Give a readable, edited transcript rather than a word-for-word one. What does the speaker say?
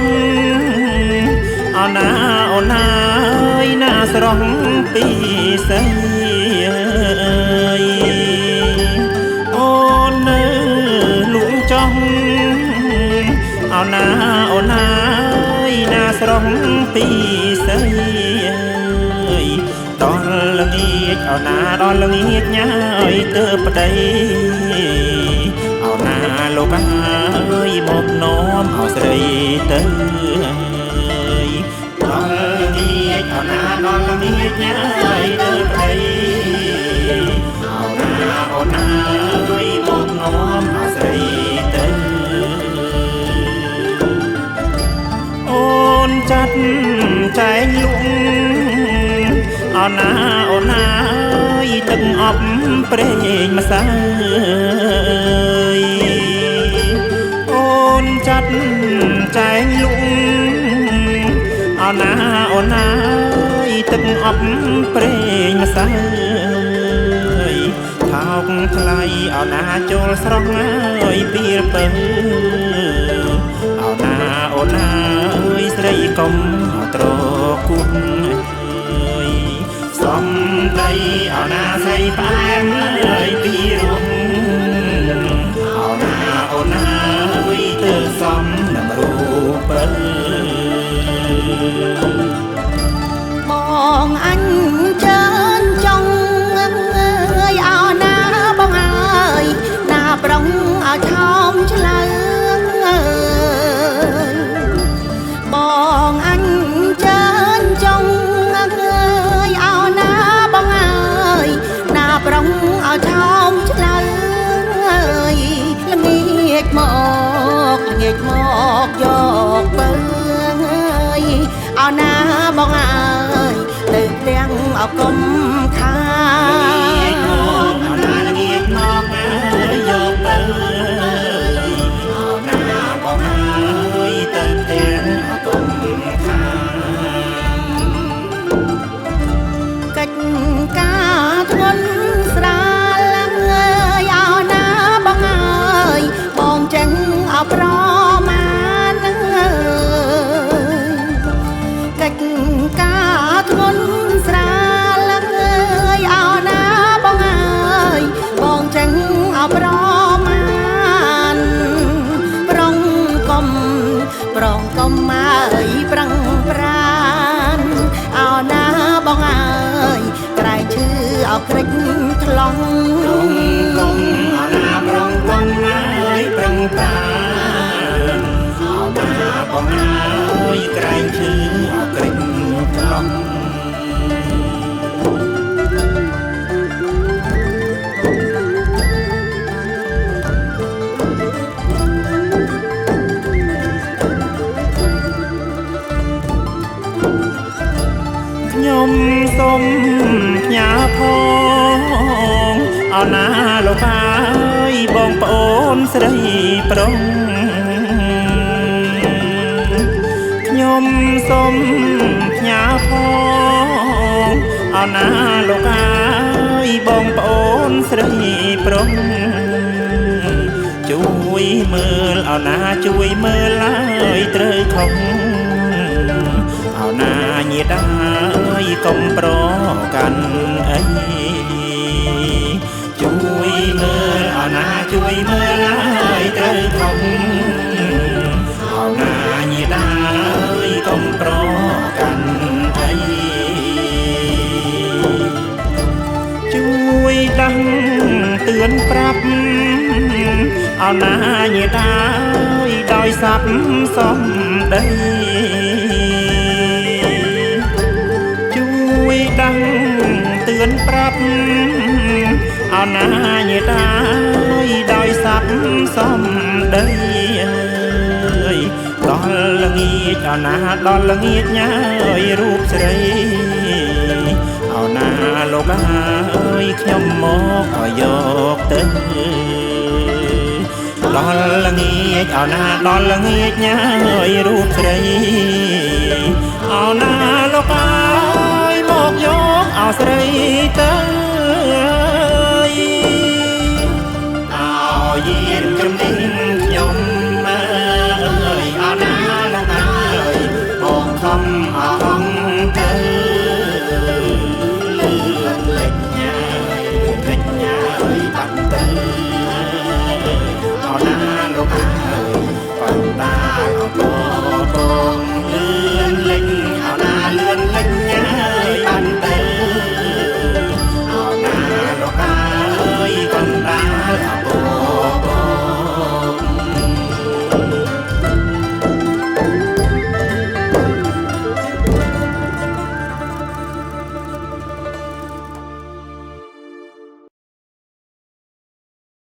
ងអូនណាយណាស្រស់ពីស្រីអូននៅលួងចង់អូនណាយណាស្រស់ពីស្រីដល់ល្ងាចអូនណាដល់ល្ងាចញ៉ាយទៅប្តីអូនណាលោកអើយមកនាំឲ្យស្រីទៅដល់ល្ងាចអូនណាដល់ល្ងាចញ៉ាយទៅប្តីអូនណាអើយមកនាំឲ្យស្រីទៅអូនចាត់ចែងលួងអូនណាទឹកអប់ព្រេងម្សៅអូនចាត់ចែងលួងអូនណាទឹកអប់ព្រេងម្សៅថោកថ្លៃអូនណាចូលស្រស់ហើយពីរពើអូនណាស្រីកុំត្រគួនសំដីអូនណាស្រីផ្អែមហើយពីរុំអូនណាទៅសំនឹងរូបបងអញជើញចង់អើយអូនណាបងអើយណាប្រុងឲ្យថោមឆ្លើបងអញជើញចង់ប្រុងឲ្យថោមឆ្លើយល្ងាចមកយកបើអូនណាបងអើយទៅទាំងអកុំខាអូនណាល្ងាចមកយកបើអូនណាបងអើយទៅទាំងអកុំខាកិច្ចការធ្ងន់ស្រាលអូនណាបងអើយបងចឹងអប្រមាណកិច្ចការធ្ងន់ស្រាលអូនណាបងអើយបងចឹងអប្រមាណប្រងកុំអើយប្រឹងប្រានអូនណាបងអើយក្រែងឈឺអក្រិចថ្លង់កុំអូនណាប្រងកុំអើយប្រឹងប្រានអូនណាបងអើយក្រែងឈឺអក្រិចថ្លង់ខ្ញុំសូមផ្ញើផងអូនណាលោកអើយបងប្អូនស្រីប្រុងខ្ញុំសូមផ្ញើផងអូនណាលោកអើយបងប្អូនស្រីប្រុងជួយមើលអូនណាជួយមើលហើយត្រូវខំអូនណាញាតិអើយកុំប្រកាន់អីជួយមើលអូនណាជួយមើលហើយត្រូវខំអូនណាញាតិអើយកុំប្រកាន់អីជួយដាំងទឿនប្រាប់អូនណាញាតិអើយដោយសັບសំដីដាំងទឿនប្រាប់អូនណាញាតិអើយដោយសັບសំដីដល់ល្ងាចអូនណាដល់ល្ងាចញ៉ាយរូបស្រីអូនណាលោកអើយខ្ញុំមកឲ្យយកទៅដល់ល្ងាចអូនណាដល់ល្ងាចញ៉ាយរូបស្រីអូនណាលោកអើយមកយកឲ្យស្រីទៅឲ្យយានជំនិញខ្ញុំអើយអូនណាលោកអើ ំ